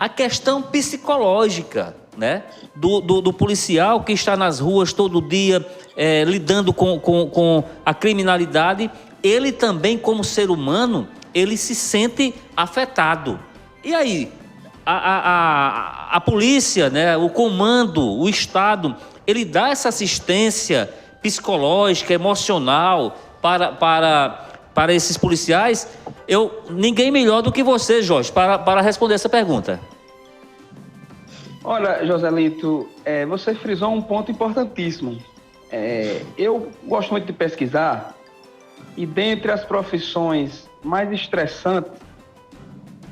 a questão psicológica, né, do policial que está nas ruas todo dia lidando com a criminalidade. Ele também, como ser humano, ele se sente afetado. E aí, a polícia, né, o comando, o Estado, ele dá essa assistência psicológica, emocional para esses policiais? Ninguém melhor do que você, Jorge, para responder essa pergunta. Olha, Joselito, você frisou um ponto importantíssimo. Eu gosto muito de pesquisar, e dentre as profissões mais estressantes,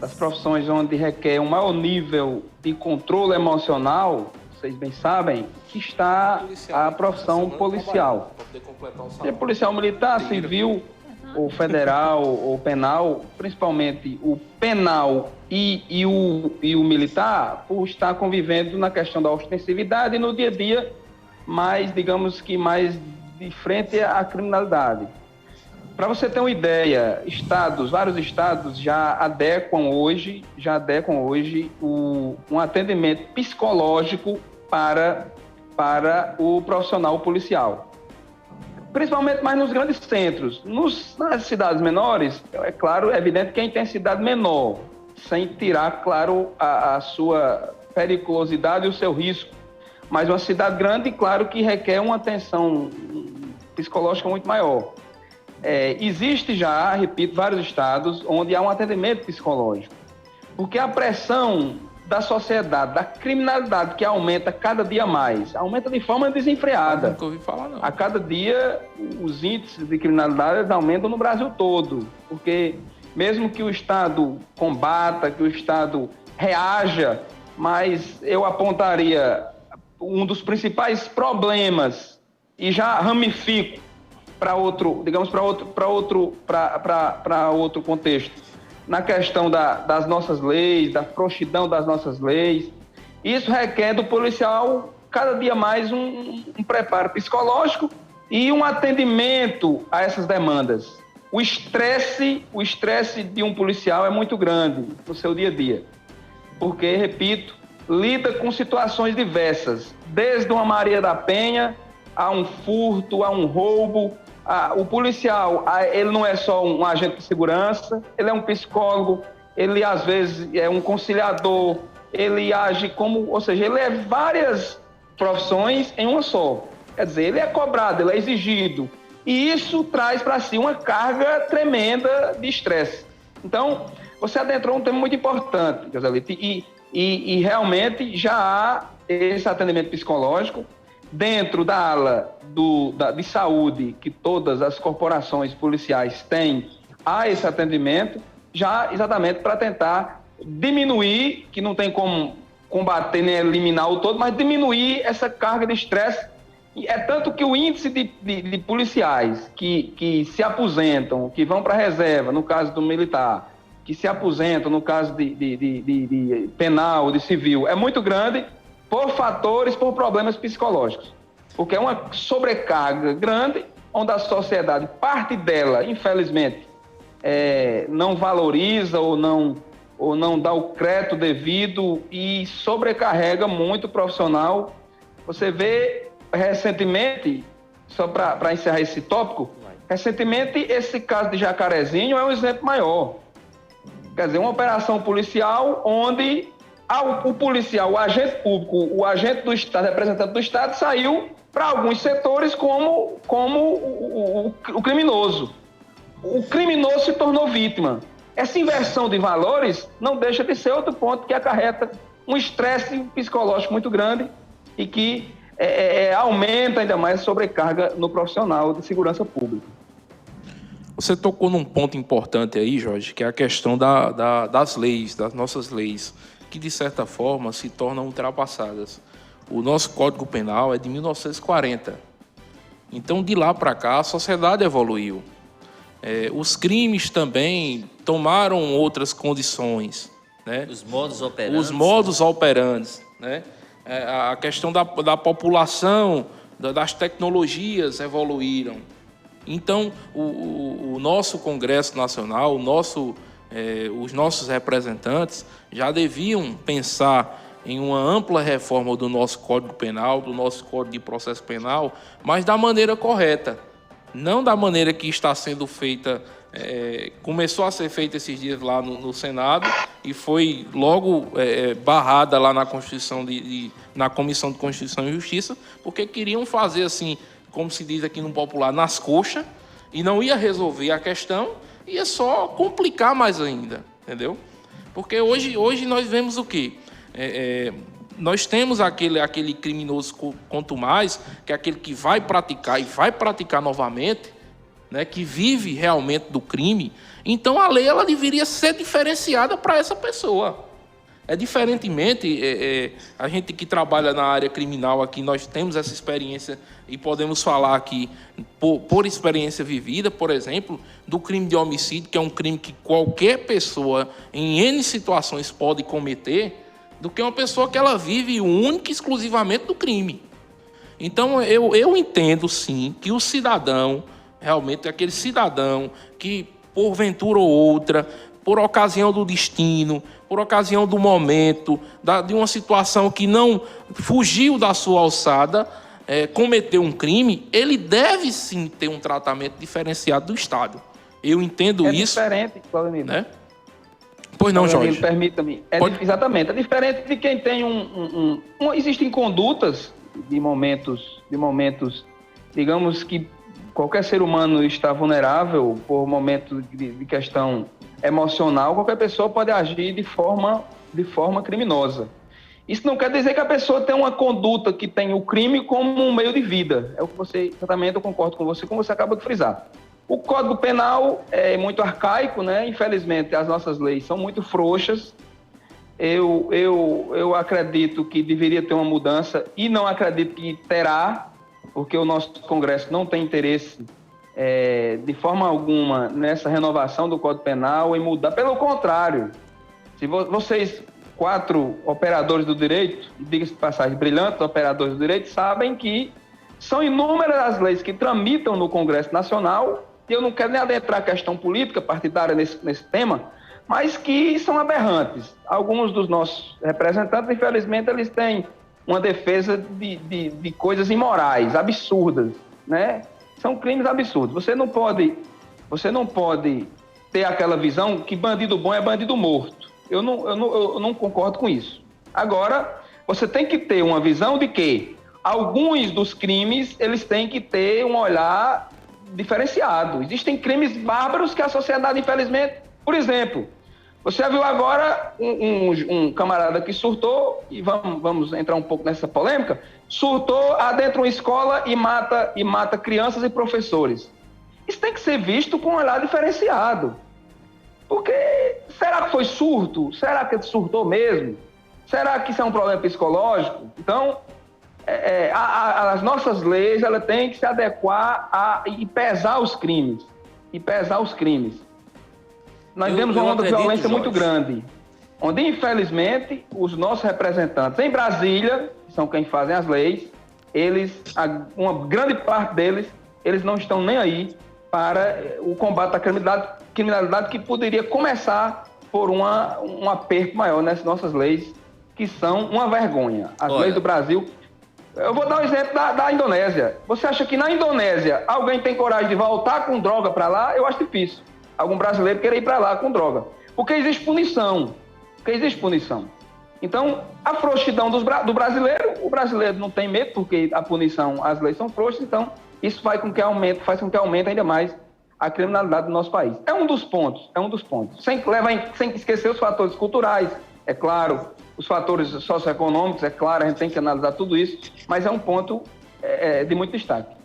das profissões onde requer um maior nível de controle emocional, vocês bem sabem, que está a profissão policial. Seja policial militar, civil, ou federal, ou penal, principalmente o penal e o militar, por estar convivendo na questão da ostensividade e no dia a dia, mais, digamos que mais de frente à criminalidade. Para você ter uma ideia, vários estados já adequam hoje um atendimento psicológico para o profissional policial. Principalmente mais nos grandes centros. Nas cidades menores, é claro, é evidente que a intensidade menor, sem tirar, claro, a sua periculosidade e o seu risco. Mas uma cidade grande, claro, que requer uma atenção psicológica muito maior. Existe já, repito, vários estados onde há um atendimento psicológico. Porque a pressão da sociedade, da criminalidade que aumenta cada dia mais, aumenta de forma desenfreada. Nunca ouvi falar, não. A cada dia, os índices de criminalidade aumentam no Brasil todo. Porque mesmo que o Estado combata, que o Estado reaja, mas eu apontaria um dos principais problemas e já ramifico para outro, digamos, para outro contexto, na questão das nossas leis, da frouxidão das nossas leis. Isso requer do policial cada dia mais um preparo psicológico e um atendimento a essas demandas. O estresse de um policial é muito grande no seu dia a dia, porque, repito, lida com situações diversas, desde uma Maria da Penha a um furto, a um roubo. O policial, ele não é só um agente de segurança, ele é um psicólogo, ele às vezes é um conciliador, ele age como, ou seja, ele é várias profissões em uma só. Quer dizer, ele é cobrado, ele é exigido. E isso traz para si uma carga tremenda de estresse. Então, você adentrou um tema muito importante, Joselito, e realmente já há esse atendimento psicológico dentro da ala de saúde que todas as corporações policiais têm. Há esse atendimento já exatamente para tentar diminuir, que não tem como combater nem eliminar o todo, mas diminuir essa carga de estresse. É tanto que o índice de policiais que se aposentam, que vão para a reserva, no caso do militar, que se aposentam no caso de penal, de civil, é muito grande por problemas psicológicos. Porque é uma sobrecarga grande, onde a sociedade, parte dela, infelizmente, não valoriza ou não dá o crédito devido e sobrecarrega muito o profissional. Você vê recentemente, só para encerrar esse tópico, recentemente esse caso de Jacarezinho é um exemplo maior. Quer dizer, uma operação policial onde o policial, o agente público, o agente do Estado, representante do Estado, saiu para alguns setores como o criminoso. O criminoso se tornou vítima. Essa inversão de valores não deixa de ser outro ponto que acarreta um estresse psicológico muito grande e que aumenta ainda mais a sobrecarga no profissional de segurança pública. Você tocou num ponto importante aí, Jorge, que é a questão das leis, das nossas leis, que de certa forma se tornam ultrapassadas. O nosso Código Penal é de 1940. Então, de lá para cá, a sociedade evoluiu. Os crimes também tomaram outras condições, né? Os modus operandi. Né? A questão da população, das tecnologias evoluíram. Então, o nosso Congresso Nacional, o nosso os nossos representantes já deviam pensar em uma ampla reforma do nosso Código Penal, do nosso Código de Processo Penal, mas da maneira correta, não da maneira que está sendo feita. Começou a ser feita esses dias lá no Senado e foi logo barrada lá na Constituição na Comissão de Constituição e Justiça, porque queriam fazer assim, como se diz aqui no popular, nas coxas, e não ia resolver a questão, ia só complicar mais ainda, entendeu? Porque hoje nós vemos o quê? Nós temos aquele criminoso contumaz, que é aquele que vai praticar e vai praticar novamente, né, que vive realmente do crime. Então a lei ela deveria ser diferenciada para essa pessoa. Diferentemente, a gente que trabalha na área criminal aqui, nós temos essa experiência e podemos falar aqui, por experiência vivida, por exemplo, do crime de homicídio, que é um crime que qualquer pessoa, em N situações, pode cometer, do que uma pessoa que ela vive única e exclusivamente do crime. Então, eu entendo, sim, que o cidadão, realmente, aquele cidadão que, porventura ou outra, por ocasião do destino, por ocasião do momento, de uma situação que não fugiu da sua alçada, cometeu um crime, ele deve sim ter um tratamento diferenciado do Estado. Eu entendo isso. É diferente, Claudemir. Né? Pois não, Jorge. Permita-me. Exatamente. É diferente de quem tem existem condutas de momentos, digamos que qualquer ser humano está vulnerável por momentos de questão emocional, qualquer pessoa pode agir de forma criminosa. Isso não quer dizer que a pessoa tem uma conduta que tem o crime como um meio de vida. É o que exatamente, eu concordo com você, como você acaba de frisar. O Código Penal é muito arcaico, né? Infelizmente, as nossas leis são muito frouxas. Eu acredito que deveria ter uma mudança e não acredito que terá, porque o nosso Congresso não tem interesse de forma alguma nessa renovação do Código Penal e mudar. Pelo contrário, se vocês, 4 operadores do direito, diga-se de passagem, brilhantes operadores do direito, sabem que são inúmeras as leis que tramitam no Congresso Nacional, e eu não quero nem adentrar a questão política partidária nesse tema, mas que são aberrantes. Alguns dos nossos representantes, infelizmente, eles têm uma defesa de coisas imorais, absurdas, né? São crimes absurdos. Você não pode ter aquela visão que bandido bom é bandido morto. Eu não concordo com isso. Agora, você tem que ter uma visão de que alguns dos crimes, eles têm que ter um olhar diferenciado. Existem crimes bárbaros que a sociedade, infelizmente... Por exemplo, você viu agora um camarada que surtou, e vamos entrar um pouco nessa polêmica, surtou adentro de uma escola e mata crianças e professores. Isso tem que ser visto com um olhar diferenciado. Porque será que foi surto? Será que ele surtou mesmo? Será que isso é um problema psicológico? Então, as nossas leis elas têm que se adequar e pesar os crimes. Nós vemos uma onda de violência muito grande, onde, infelizmente, os nossos representantes em Brasília, que são quem fazem as leis, uma grande parte deles, eles não estão nem aí para o combate à criminalidade que poderia começar por um aperto maior nessas nossas leis, que são uma vergonha. As leis do Brasil... Eu vou dar um exemplo da Indonésia. Você acha que na Indonésia alguém tem coragem de voltar com droga para lá? Eu acho difícil. Algum brasileiro querer ir para lá com droga. Porque existe punição. Então, a frouxidão do brasileiro, o brasileiro não tem medo, porque a punição, as leis são frouxas, então isso faz com que aumente ainda mais a criminalidade do nosso país. É um dos pontos. Sem esquecer os fatores culturais, é claro, os fatores socioeconômicos, é claro, a gente tem que analisar tudo isso, mas é um ponto de muito destaque.